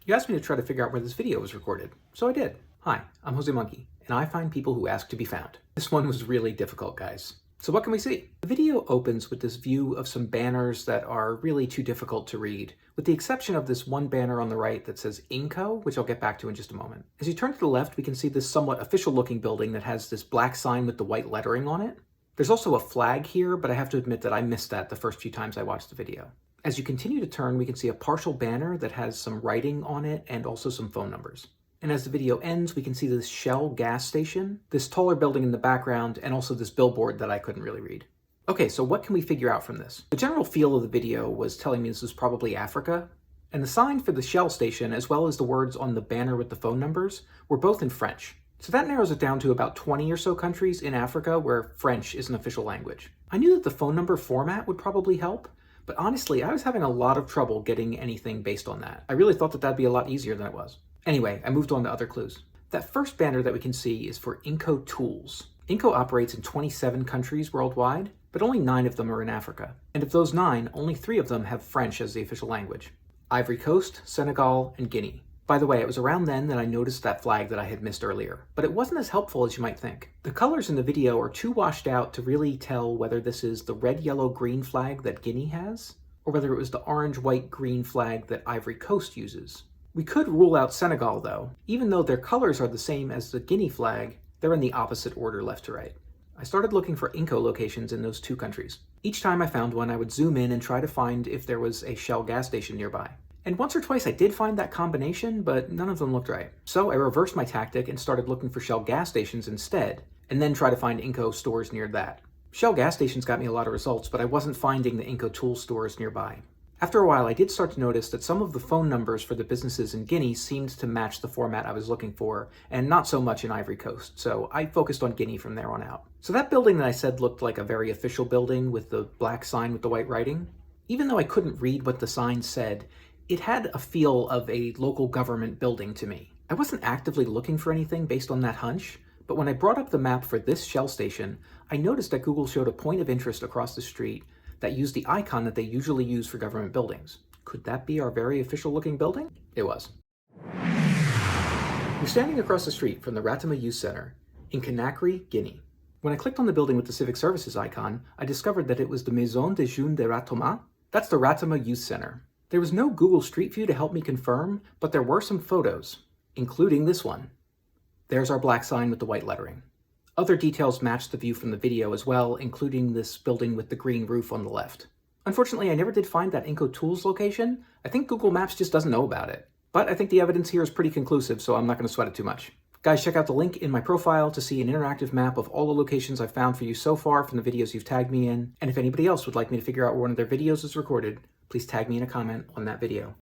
You asked me to try to figure out where this video was recorded, so I did. Hi, I'm Jose Monkey, and I find people who ask to be found. This one was really difficult, guys. So what can we see? The video opens with this view of some banners that are really too difficult to read, with the exception of this one banner on the right that says INGCO, which I'll get back to in just a moment. As you turn to the left, we can see this somewhat official-looking building that has this black sign with the white lettering on it. There's also a flag here, but I have to admit that I missed that the first few times I watched the video. As you continue to turn, we can see a partial banner that has some writing on it and also some phone numbers. And as the video ends, we can see this Shell gas station, this taller building in the background, and also this billboard that I couldn't really read. Okay, so what can we figure out from this? The general feel of the video was telling me this was probably Africa, and the sign for the Shell station, as well as the words on the banner with the phone numbers, were both in French. So that narrows it down to about 20 or so countries in Africa where French is an official language. I knew that the phone number format would probably help, but honestly, I was having a lot of trouble getting anything based on that. I really thought that that'd be a lot easier than it was. Anyway, I moved on to other clues. That first banner that we can see is for INCO Tools. INCO operates in 27 countries worldwide, but only 9 of them are in Africa. And of those 9, only 3 of them have French as the official language: Ivory Coast, Senegal, and Guinea. By the way, it was around then that I noticed that flag that I had missed earlier, but it wasn't as helpful as you might think. The colors in the video are too washed out to really tell whether this is the red, yellow, green flag that Guinea has, or whether it was the orange, white, green flag that Ivory Coast uses. We could rule out Senegal though. Even though their colors are the same as the Guinea flag, they're in the opposite order left to right. I started looking for Inco locations in those 2 countries. Each time I found one, I would zoom in and try to find if there was a Shell gas station nearby. And once or twice I did find that combination, but none of them looked right. So I reversed my tactic and started looking for Shell gas stations instead, and then try to find Inco stores near that. Shell gas stations got me a lot of results, but I wasn't finding the Inco Tools stores nearby. After a while, I did start to notice that some of the phone numbers for the businesses in Guinea seemed to match the format I was looking for, and not so much in Ivory Coast, so I focused on Guinea from there on out. So that building that I said looked like a very official building with the black sign with the white writing, even though I couldn't read what the sign said, it had a feel of a local government building to me. I wasn't actively looking for anything based on that hunch, but when I brought up the map for this Shell station, I noticed that Google showed a point of interest across the street that used the icon that they usually use for government buildings. Could that be our very official looking building? It was. We're standing across the street from the Ratama Youth Center in Conakry, Guinea. When I clicked on the building with the Civic Services icon, I discovered that it was the Maison des Jeunes de Ratama. That's the Ratama Youth Center. There was no Google Street View to help me confirm, but there were some photos, including this one. There's our black sign with the white lettering. Other details matched the view from the video as well, including this building with the green roof on the left. Unfortunately, I never did find that INCO Tools location. I think Google Maps just doesn't know about it. But I think the evidence here is pretty conclusive, so I'm not going to sweat it too much. Guys, check out the link in my profile to see an interactive map of all the locations I've found for you so far from the videos you've tagged me in. And if anybody else would like me to figure out where one of their videos is recorded, please tag me in a comment on that video.